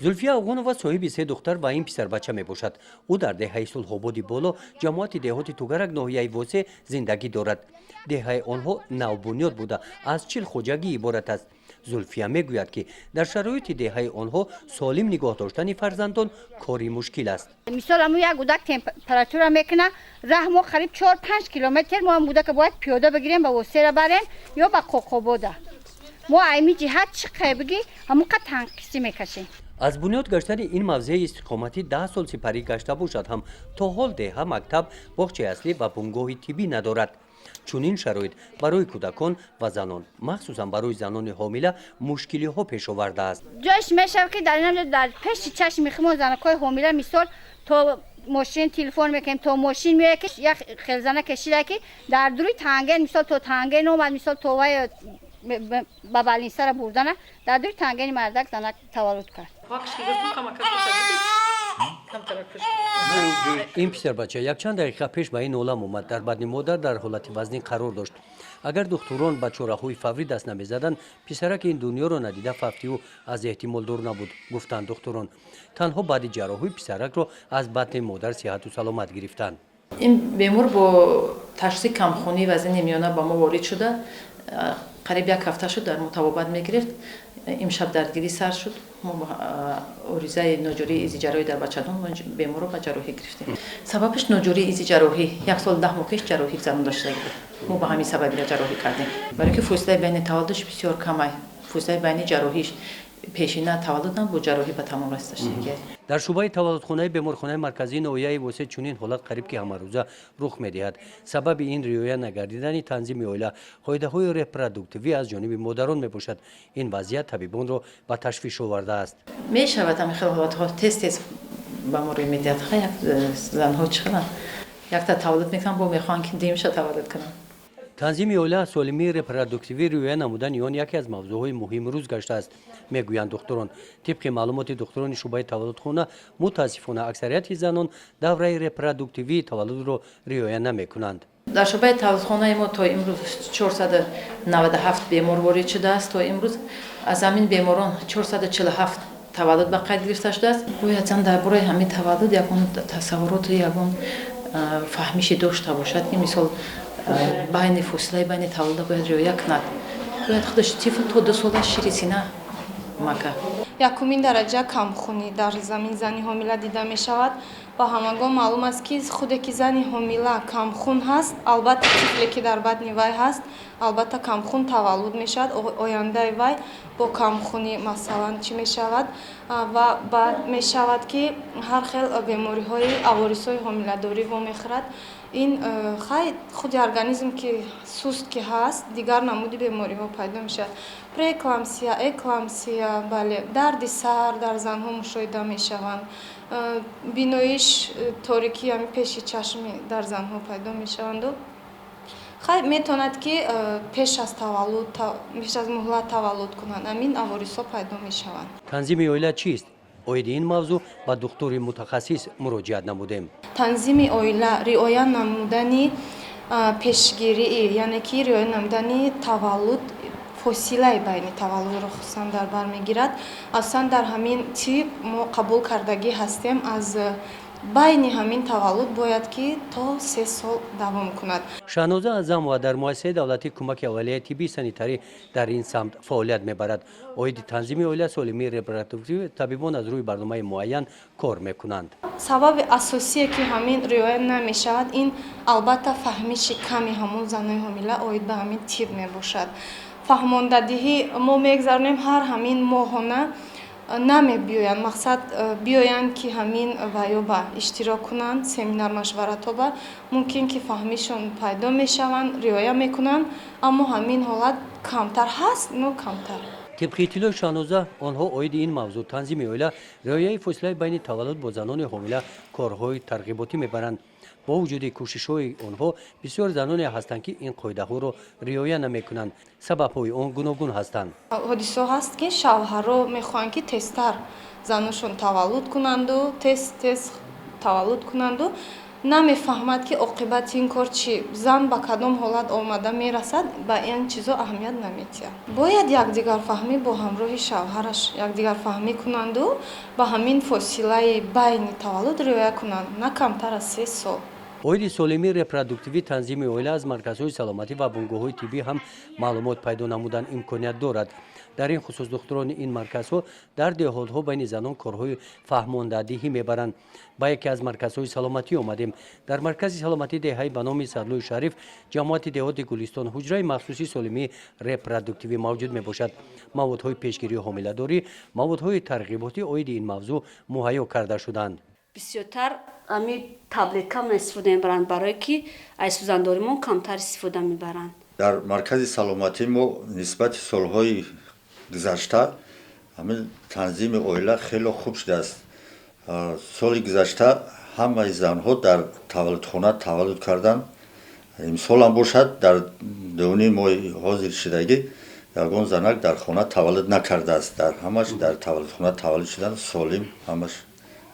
зулфия оғунова соҳиби 3 духтар ва ин писарбача мебошад. ӯ дар деҳаи сулҳободи боло ҷамоати деҳоти тугарак ноҳияи восе зиндагӣ дорад. деҳаи онҳо навбунёд буда аз 40 хуҷагӣ иборат аст. зулфия мегӯяд ки дар шароити деҳаи онҳо солим нигоҳ доштани фарзандон кори мушкил аст. мисол аму як кӯдак температура мекуна раҳ мо қариб 4-5 километр мо ам кӯдака бояд пиёда бигирем ба восера барем ё ба қоқобода. мо айми ҷиҳат чӣ қай бигӣ ҳамуқа танқисӣ мекашем. аз бунёд гаштани ин мавзеи истиқоматӣ 10 сол сипарӣ гашта бошад ҳам то ҳол деҳа мактаб боғчаи аслӣ ва бунгоҳи тиббӣ надорад. чунин шароит барои кӯдакон ва занон махсусан барои занони ҳомила мушкилиҳо пешовардааст. ҷоиш мешавад ки дар пеши чашми химо занакҳои ҳомила мисол то мошин телефон мекунем то мошин меояд ки як хелзана кашида ки дар дури танген мисол то танген омад мисол то вай ба балинсара бурдана дар дури тангени мардак занак таваллуд кард. ин писарбача якчанд дақиқа пеш ба ин олам омад. дар бадни модар дар ҳолати вазнин қарор дошт. агар духтурон ба чораҳои фаврӣ даст намезаданд писарак ин дунёро надида фавтиу аз эҳтимол дур набуд, гуфтанд духтурон. танҳо баъди ҷарроҳии писаракро аз батни модар сиҳату саломат гирифтанд. ин бемор бо ташхиси камхунии вазнини миёна ба мо ворид шуда қариб як ҳафта шуд дар мо табобат мегирифт. имшаб даргирӣ сар шуд. мо оризаи ноҷории изи ҷарроҳӣ дар бачадон беморро ба ҷарроҳӣ гирифтем. сабабаш ноҷории изи ҷарроҳӣ 1 сол 10 моҳ пеш ҷарроҳӣ занон доштаги буд. мо ба ҳамин сабабиро ҷарроҳӣ кардем. барои ки фосилаи байни таваллудш бисёр камай. фосилаи байни ҷарроҳиш пешина таваллуд бо ҷарроҳӣ ба тамом расидаштагӣ. дар шӯъбаи таваллудхонаи беморхонаи марказии ноҳияи восе чунин ҳолат қариб ки ҳамарӯза рух медиҳад. сабаби ин риоя нагардидани танзими оила қоидаҳои репродуктивӣ аз ҷониби модарон мебошад. ин вазъият табибонро ба ташвиш овардааст. мешавад ҳамин хел ҳолатҳо тез ба мо рӯй медиҳад. як занҳо чихеланд якта таваллуд мекунанд бо мехоҳанд ки димша таваллуд кунанд. танзими оила солимии репродуктивӣ риоя намудани он яке аз мавзӯъҳои муҳимрӯз гаштааст, мегӯянд духтурон. тибқи маълумоти духтурони шӯъбаи таваллудхона мутаассифона аксарияти занон давраи репродуктивии таваллудро риоя намекунанд. дар шӯъбаи таваллудхонаи мо то имрӯз 497 бемор ворид шудааст. то имрӯз аз ҳамин беморон 447 таваллуд ба қайд гирифта шудааст. бояд зан дар бораи ҳамин таваллуд ягон тасаввуроту ягон фаҳмиши дошта бошад ки мисол байни фосилаи байни таваллуда бояд риоя кунад. бояд худаш тифл то 2 сола шири сина мака. якумин дараҷа камхунӣ дар замин зани ҳомила дида мешавад. ба ҳамагон маълум аст ки худе ки зани ҳомила камхун ҳаст, албатта тифле ки дар бадни вай ҳаст, албатта камхун таваллуд мешавад. ояндаи вай бо камхунӣ масалан чӣ мешавад ва баъд мешавад ки ҳар хел бемориҳои аворисҳои ҳомиладорӣ вомехӯрад. ин хай худи организм ки суст ки ҳаст дигар намуди бемориҳо пайдо мешавад. преэкламсия, экламсия, бале дарди сар дар занҳо мушоҳида мешаванд. биноиш торикӣ ами пеши чашми дар занҳо пайдо мешаванду хай метавонад ки пеш аз таваллуд пеш аз муҳлат таваллуд кунанд. амин аворисҳо пайдо мешаванд. танзими оила чист? оиди ин мавзӯъ ба духтури мутахассис муроҷиат намудем. танзими оила риоя намудани пешгирии яъне ки риоя намудани таваллуд фосилаи байни таваллудро хусусан дар бар мегирад. асlan дар ҳамин тиб мо қабул кардагӣ ҳастем аз байни ҳамин таваллуд бояд ки то 3 сол давом кунад. шаҳноза аъзамова дар муассисаи давлатии кӯмаки аввалияи тиббии санитарӣ дар ин самт фаъолият мебарад. оиди танзими оила солимии репродуктивӣ табибон аз рӯи барномаи муайян кор мекунанд. сабаби асосие ки ҳамин риоя намешавад ин албатта фаҳмиши ками ҳамон занои ҳомила оид ба ҳамин тиб мебошад. фаҳмондадиҳӣ мо мегзаронем ҳар ҳамин моҳона намебиёянд. мақсад биёянд ки ҳамин ваёба иштирок кунанд, семинар машваратоба мумкин ки фаҳмишон пайдо мешаванд, риоя мекунанд, аммо ҳамин ҳолат камтар ҳаст, но камтар. тибқи иттилои шаҳноза онҳо оиди ин мавзӯъ танзими оила риояи фосилаи байни таваллуд бо занони ҳомила корҳои тарғиботӣ мебаранд. бо вуҷуди кӯшишҳои онҳо бисёр заноне ҳастанд ки ин қоидаҳоро риоя намекунанд. сабабҳои он гуногун ҳастанд. ҳодисаҳо ҳаст ки шавҳарҳо мехоҳанд ки тезтар заношон таваллуд кунанду тез таваллуд кунанду намефаҳмад ки оқибати ин кор чӣ, зан ба кадом ҳолат омада мерасад, ба ин чизо аҳамият наметиҳад. Бояд якдигарфаҳмӣ бо ҳамроҳи шавҳараш якдигарфаҳмӣ кунанду ба ҳамин фосилаи байни таваллуд риоя кунанд, на камтар аз 3 сол. оиди солимӣ репродуктивӣ танзими оила аз марказҳои саломатӣ ва бунгоҳҳои тиббӣ ҳам маълумот пайдо намудан имконият дорад. дар ин хусус духтурони ин марказҳо дар деҳотҳо байни занон корҳои фаҳмондадиҳӣ мебаранд. ба яке аз марказҳои саломатӣ омадем. дар маркази саломатии деҳаи ба номи садлӯи шариф ҷамоати деҳоти гулистон ҳуҷраи махсуси солимии репродуктивӣ мавҷуд мебошад. маводҳои пешгирии ҳомиладорӣ, маводҳои тарғиботи оиди ин мавзӯъ муҳайё карда шуданд. бисёртар ами таблеткамон истифода мебаранд, барое ки аз сӯзандоримон камтар истифода мебаранд. дар маркази саломатӣ мо нисбати солҳои гузашта ҳамин танзими оила хеле хуб шудааст. соли гузашта ҳамаи занҳо дар таваллудхона таваллуд карданд. имсолам бошад дар дуни моҳи ҳозир шудагӣ ягон занак дар хона таваллуд накардааст. дар ҳамаш дар таваллудхона таваллуд шуданд, солим, ҳамаш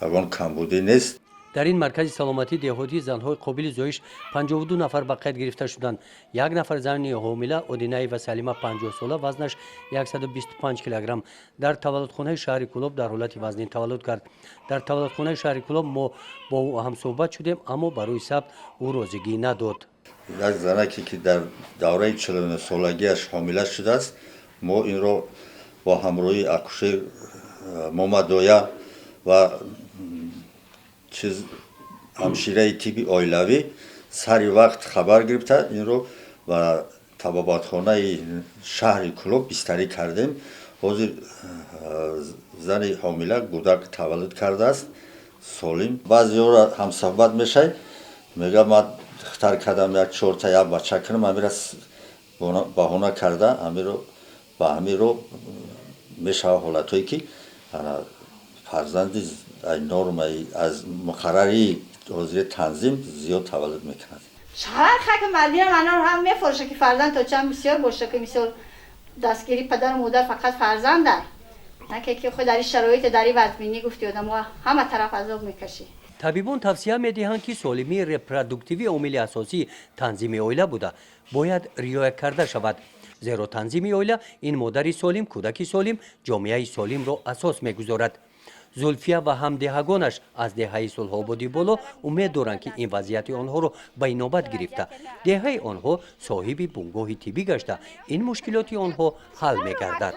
ягон камбудӣ нест. дар ин маркази саломатии деҳотӣ занҳои қобили зоиш 52 нафар ба қайд гирифта шуданд. як нафар зани ҳомила Одинаева Салима 50 сола вазнаш 125 килограмм дар таваллудхонаи шаҳри Кӯлоб дар ҳолати вазнин таваллуд кард. дар таваллудхонаи шаҳри Кӯлоб мо бо ӯ ҳам суҳбат шудем, аммо барои сабт ӯ розигӣ надод. як занаке ки дар давраи 49 солагиаш ҳомила шудааст, мо инро бо ҳамроҳи акушер момадоя ва чиз ҳамшираи тибби оилавӣ сари вақт хабар гирифта инро ба табобатхонаи шаҳри Кӯлоб бистарӣ кардем. ҳозир зани ҳомила кӯдак таваллуд кардааст, солим. баъзеҳоро ҳамсуҳбат мешавад, мегӯяд ман хитар кардам як чорта як бача кунам, амира баҳона карда ба ҳамиро мешавад ҳолатое ки фарзанди нормаи аз муқаррари ҳозири танзим зиёд таваллуд мекунад. شهر خاک مدینه من هم میفرشه که فرزند تا چند بسیار باشه که مثل دستگیری پدر و مادر فقط فرزنده، نه که خود در این شرایط در این وضعینی گفتی آدم همه طرف عذاب میکشی. табибон тавсия медиҳанд ки солимии репродуктивӣ омили асосии танзими оила буда бояд риоя карда шавад, зеро танзими оила ин модари солим, кӯдаки солим, ҷомеаи солимро асос мегузорад. зулфия ва ҳамдеҳагонаш аз деҳаи сулҳободӣ боло умед доранд ки ин вазъияти онҳоро ба инобат гирифта деҳаи онҳо соҳиби бунгоҳи тиббӣ гашта ин мушкилоти онҳо ҳал мегардад.